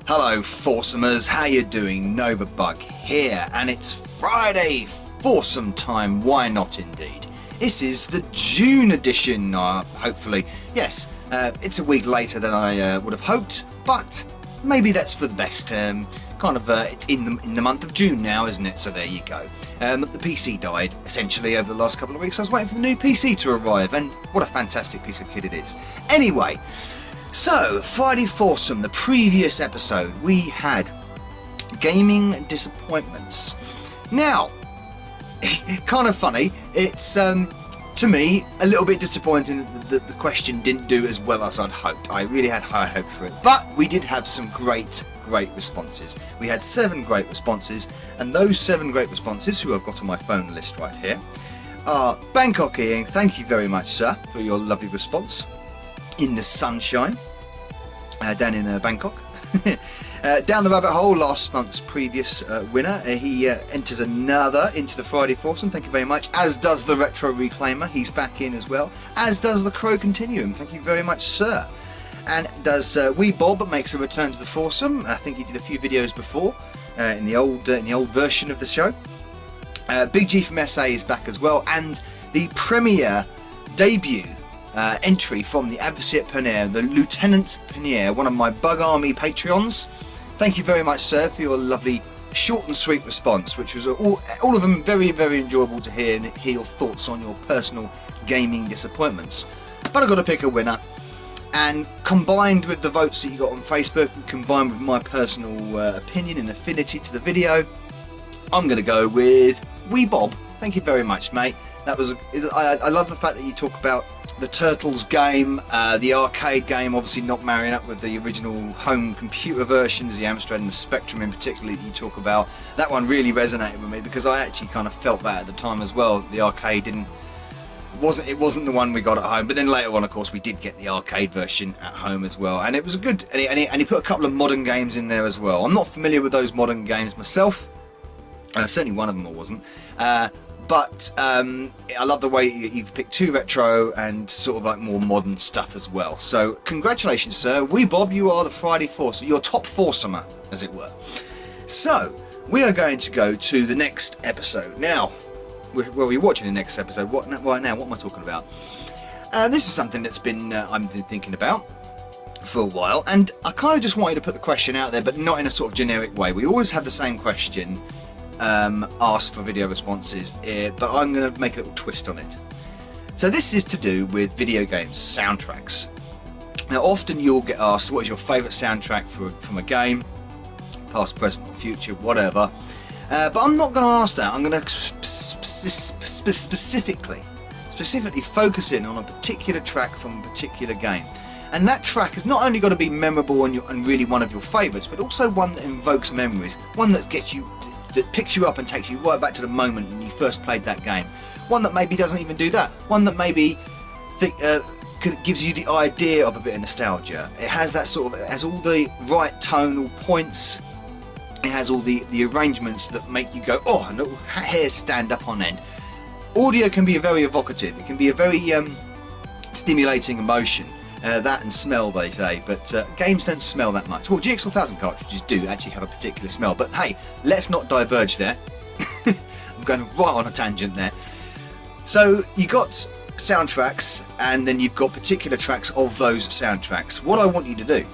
Hello Foursomes, how you doing? Novabug here, and it's Friday Foursome time, why not indeed? This is the June edition, hopefully. Yes, it's a week later than I would have hoped, but maybe that's for the best. It's in the month of June now, isn't it? So there you go. The PC died, essentially, over the last couple of weeks. I was waiting for the new PC to arrive, and what a fantastic piece of kit it is. Anyway, so, Friday Foursome, the previous episode, we had gaming disappointments. Now, kind of funny, it's, to me, a little bit disappointing that the question didn't do as well as I'd hoped. I really had high hope for it, but we did have some great responses. We had 7 great responses, and those 7 great responses, who I've got on my phone list right here, are Bangkok Ian. Thank you very much, sir, for your lovely response. In the sunshine, down in Bangkok. Down the rabbit hole, last month's previous winner. He enters another into the Friday Foursome. Thank you very much. As does the Retro Reclaimer. He's back in as well. As does the Crow Continuum. Thank you very much, sir. And does Wee Bob makes a return to the Foursome. I think he did a few videos before in the old version of the show. Big G from SA is back as well, and the premiere debut entry from the Advocate Penier, the Lieutenant Penier, one of my Bug Army Patreons. Thank you very much, sir, for your lovely short and sweet response, which was all of them very, very enjoyable to hear, and hear your thoughts on your personal gaming disappointments. But I've got to pick a winner, and combined with the votes that you got on Facebook, and combined with my personal opinion and affinity to the video, I'm going to go with Wee Bob. Thank you very much, mate. That was I love the fact that you talk about the Turtles game, the arcade game, obviously not marrying up with the original home computer versions, the Amstrad and the Spectrum in particular that you talk about. That one really resonated with me because I actually kind of felt that at the time as well. The arcade wasn't the one we got at home, but then later on, of course, we did get the arcade version at home as well, and it was good. And he put a couple of modern games in there as well. I'm not familiar with those modern games myself. Certainly one of them I wasn't. But I love the way you picked 2 retro and sort of like more modern stuff as well. So congratulations, sir. Wee Bob, you are the Friday Foursome, your top Foursomer, as it were. So we are going to go to the next episode. Now, we're watching the next episode. What am I talking about? This is something that's been I've been thinking about for a while, and I kind of just wanted to put the question out there, but not in a sort of generic way. We always have the same question asked for video responses, but I'm going to make a little twist on it. So this is to do with video games soundtracks. Now often you'll get asked what is your favourite soundtrack from a game, past, present or future, whatever, but I'm not going to ask that. I'm going to specifically focus in on a particular track from a particular game, and that track has not only got to be memorable and really one of your favourites, but also one that invokes memories, one that picks you up and takes you right back to the moment when you first played that game. One that maybe doesn't even do that. One that maybe gives you the idea of a bit of nostalgia. It has that sort of, it has all the right tonal points. It has all the arrangements that make you go, oh, and little hairs stand up on end. Audio can be very evocative. It can be a very stimulating emotion. That and smell, they say, but games don't smell that much. Well, GX4000 cartridges do actually have a particular smell, but hey, let's not diverge there. I'm going right on a tangent there. So you got soundtracks, and then you've got particular tracks of those soundtracks. What I want you to do,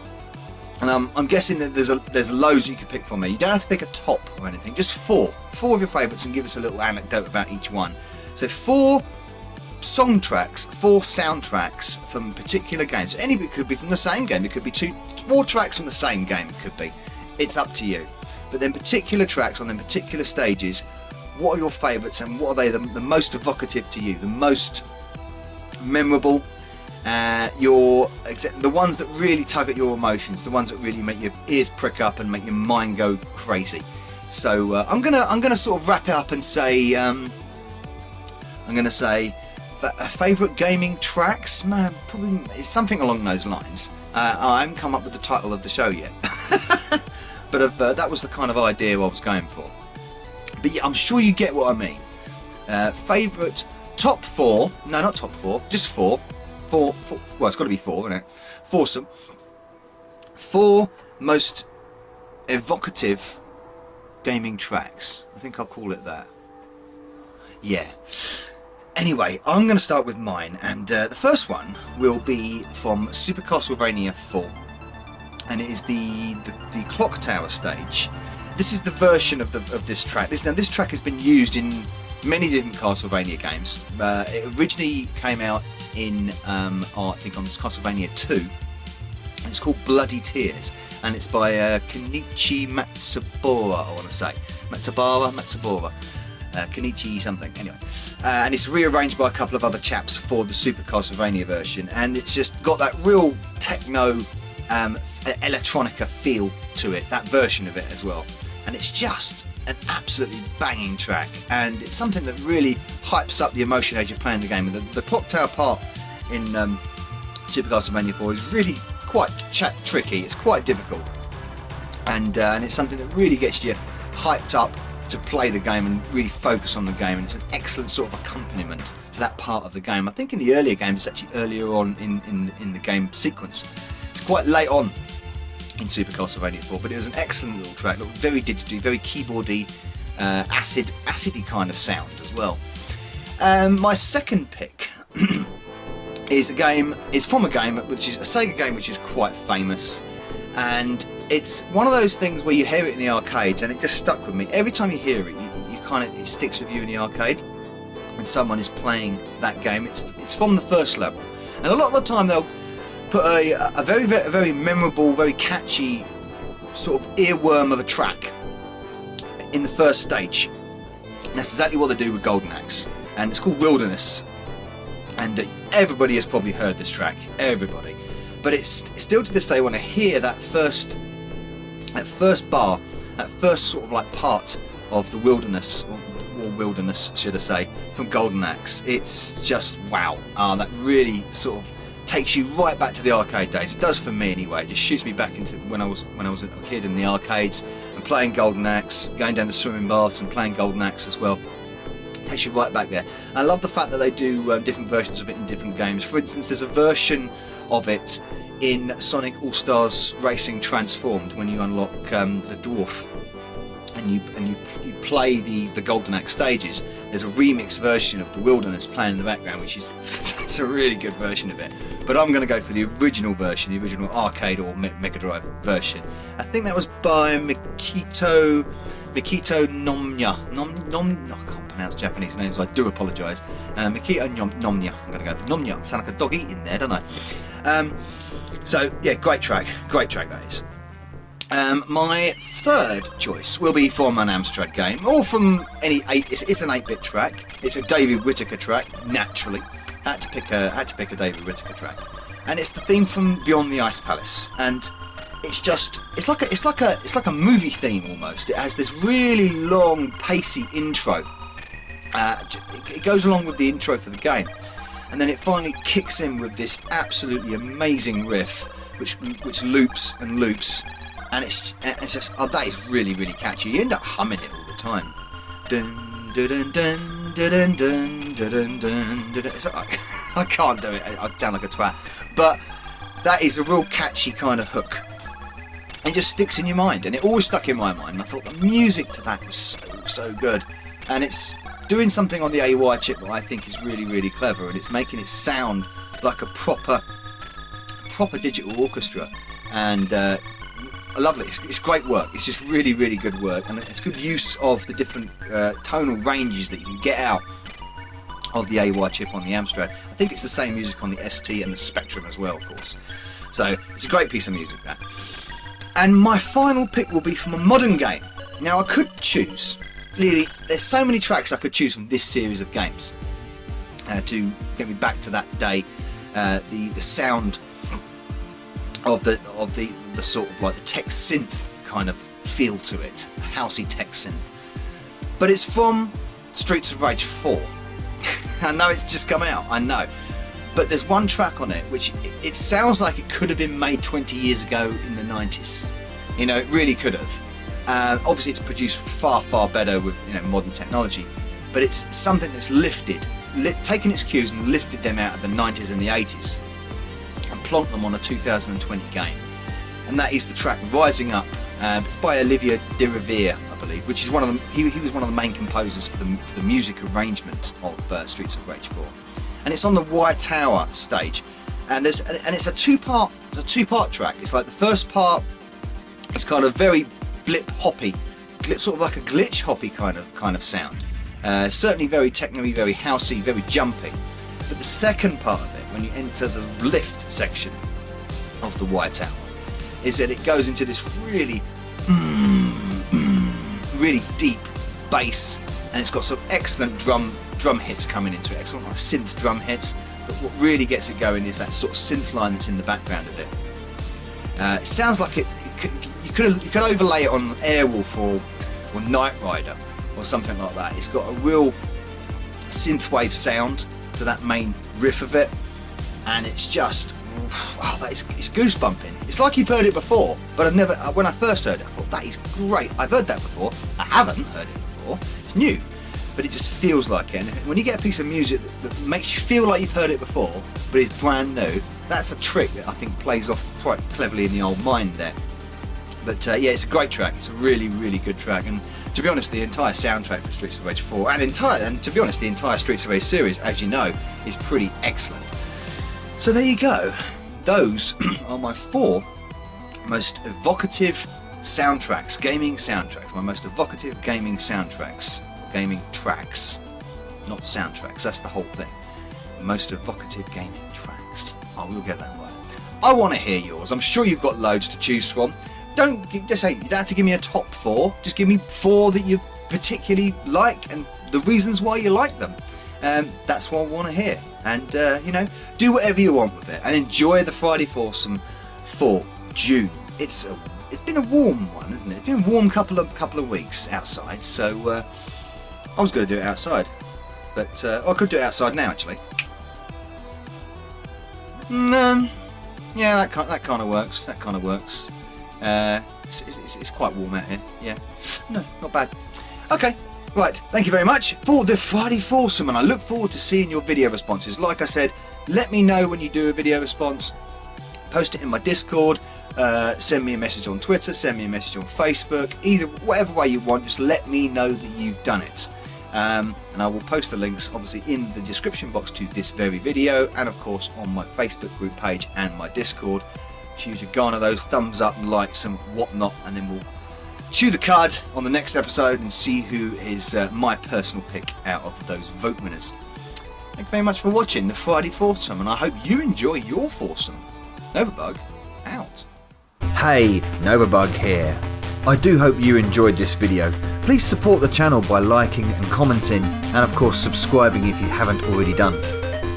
and I'm guessing that there's loads you can pick from there. You don't have to pick a top or anything, just 4 of your favourites, and give us a little anecdote about each one. So 4 soundtracks from particular games. It could be from the same game, it could be 4 tracks from the same game, it could be. It's up to you. But then particular tracks on them particular stages, what are your favourites, and what are they the most evocative to you, the most memorable, the ones that really tug at your emotions, the ones that really make your ears prick up and make your mind go crazy. So I'm gonna sort of wrap it up and say favourite gaming tracks, man, probably it's something along those lines. I haven't come up with the title of the show yet, but that was the kind of idea I was going for. But yeah, I'm sure you get what I mean. Favourite top 4, no, not top 4, just 4. Well, it's got to be 4, isn't it? Foursome. 4 most evocative gaming tracks. I think I'll call it that. Yeah. Anyway, I'm going to start with mine, and the first one will be from Super Castlevania 4, and it is the Clock Tower stage. This is the version of this track. This track has been used in many different Castlevania games. It originally came out in I think on Castlevania 2. And it's called Bloody Tears, and it's by Kenichi Matsubara, I want to say. Matsubara. Kenichi something, anyway. And it's rearranged by a couple of other chaps for the Super Castlevania version, and it's just got that real techno electronica feel to it, that version of it as well. And it's just an absolutely banging track, and it's something that really hypes up the emotion as you're playing the game. And the Clock Tower part in Super Castlevania 4 is really quite tricky, it's quite difficult, and it's something that really gets you hyped up to play the game and really focus on the game, and it's an excellent sort of accompaniment to that part of the game. I think in the earlier games, it's actually earlier on in the game sequence. It's quite late on in Super Castlevania 4, but it was an excellent little track, very digitally, very keyboardy, acidy kind of sound as well. My second pick is from a game which is a Sega game which is quite famous, and it's one of those things where you hear it in the arcades and it just stuck with me. Every time you hear it, it sticks with you in the arcade when someone is playing that game. It's from the first level, and a lot of the time they'll put a very memorable, very catchy sort of earworm of a track in the first stage. And that's exactly what they do with Golden Axe, and it's called Wilderness. And everybody has probably heard this track, everybody. But it's still to this day, when I hear that first bar, that first sort of like part of the Wilderness, or Wilderness should I say, from Golden Axe, it's just wow. That really sort of takes you right back to the arcade days. It does for me anyway. It just shoots me back into when I was a kid in the arcades and playing Golden Axe, going down to swimming baths and playing Golden Axe as well. Takes you right back there. I love the fact that they do different versions of it in different games. For instance, there's a version of it in Sonic All-Stars Racing Transformed when you unlock the dwarf and you play the Golden Axe stages. There's a remix version of the Wilderness playing in the background, which is it's a really good version of it. But I'm going to go for the original version, the original arcade or Mega Drive version. I think that was by Mikito Nomya. I can't pronounce Japanese names, I do apologise. Mikito Nomya. I'm going to go Nomya. I sound like a dog eating there, don't I? So yeah, great track that is. My third choice will be from an Amstrad game, or from any 8. It's an 8-bit track. It's a David Whittaker track. Naturally, had to pick a David Whittaker track, and it's the theme from Beyond the Ice Palace. And it's like a movie theme almost. It has this really long, pacey intro. It goes along with the intro for the game, and then it finally kicks in with this absolutely amazing riff, which loops and loops. And it's just, that is really, really catchy. You end up humming it all the time. Dun, dun, dun, dun, dun, dun, dun, dun, dun. It's like, I can't do it. I sound like a twat. But that is a real catchy kind of hook. It just sticks in your mind, and it always stuck in my mind. And I thought the music to that was so good. And it's doing something on the AY chip that I think is really, really clever, and it's making it sound like a proper digital orchestra. And I love it. It's great work. It's just really, really good work, and it's good use of the different tonal ranges that you can get out of the AY chip on the Amstrad. I think it's the same music on the ST and the Spectrum as well, of course. So it's a great piece of music, that. And my final pick will be from a modern game. Now I could choose. Really, there's so many tracks I could choose from this series of games to get me back to that day. The sound of the sort of like the tech synth kind of feel to it, a housey tech synth. But it's from Streets of Rage 4. I know it's just come out, I know. But there's one track on it which it sounds like it could have been made 20 years ago in the 90s. You know, it really could have. Obviously it's produced far better with modern technology, but it's something that's taken its cues and lifted them out of the 90s and the 80s and plonked them on a 2020 game. And that is the track Rising Up It's by Olivier de Riviere, I believe, which is one of them. He was one of the main composers for the music arrangement of Streets of Rage 4, and it's on the Y Tower stage, and it's a two-part track. It's like the first part is kind of very blip hoppy, sort of like a glitch hoppy kind of sound. Certainly very techno-y, very housey, very jumpy. But the second part of it, when you enter the lift section of the Y Tower, is that it goes into this really deep bass, and it's got some excellent drum hits coming into it, excellent like synth drum hits. But what really gets it going is that sort of synth line that's in the background of it. It sounds like you could overlay it on Airwolf or Knight Rider or something like that. It's got a real synthwave sound to that main riff of it, and it's just it's goosebumping. It's like you've heard it before, but when I first heard it, I thought, that is great. I've heard that before. I haven't heard it before. It's new, but it just feels like it. And when you get a piece of music that makes you feel like you've heard it before, but is brand new, that's a trick that I think plays off quite cleverly in the old mind there. But yeah, it's a great track. It's a really, really good track. And to be honest, the entire soundtrack for Streets of Rage 4, and to be honest, the entire Streets of Rage series, as you know, is pretty excellent. So there you go. Those are my 4 most evocative soundtracks, gaming soundtracks. My most evocative gaming soundtracks, gaming tracks, not soundtracks. That's the whole thing. Most evocative gaming tracks. I will get that right. I want to hear yours. I'm sure you've got loads to choose from. You don't have to give me a top 4. Just give me 4 that you particularly like and the reasons why you like them. That's what I want to hear. And do whatever you want with it and enjoy the Friday Foursome for June. It's been a warm one, isn't it? It's been a warm couple of weeks outside. So I was going to do it outside, but I could do it outside now actually. Yeah, that kind of works. That kind of works. It's quite warm out here. Yeah, no, not bad. Okay, right. Thank you very much for the Friday Foursome, and I look forward to seeing your video responses. Like I said, let me know when you do a video response. Post it in my Discord. Send me a message on Twitter. Send me a message on Facebook. Either whatever way you want, just let me know that you've done it. And I will post the links obviously in the description box to this very video, and of course on my Facebook group page and my Discord, for you to garner those thumbs up, likes and whatnot, and then we'll chew the card on the next episode and see who is my personal pick out of those vote winners. Thank you very much for watching the Friday Foursome, and I hope you enjoy your foursome. Novabug out. Hey, Novabug here. I do hope you enjoyed this video. Please support the channel by liking and commenting, and of course subscribing if you haven't already done.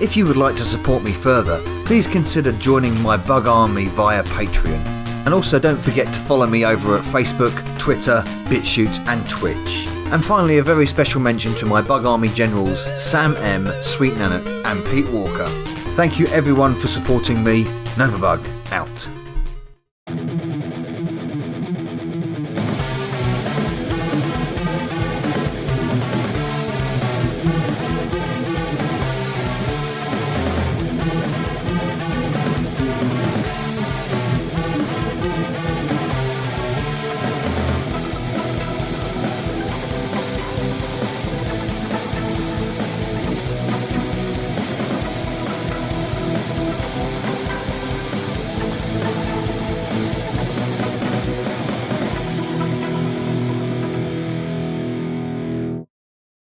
If you would like to support me further, please consider joining my bug army via Patreon. And also don't forget to follow me over at Facebook, Twitter, BitChute and Twitch. And finally, a very special mention to my bug army generals Sam M, Sweet Nanette and Pete Walker. Thank you everyone for supporting me. Novabug out.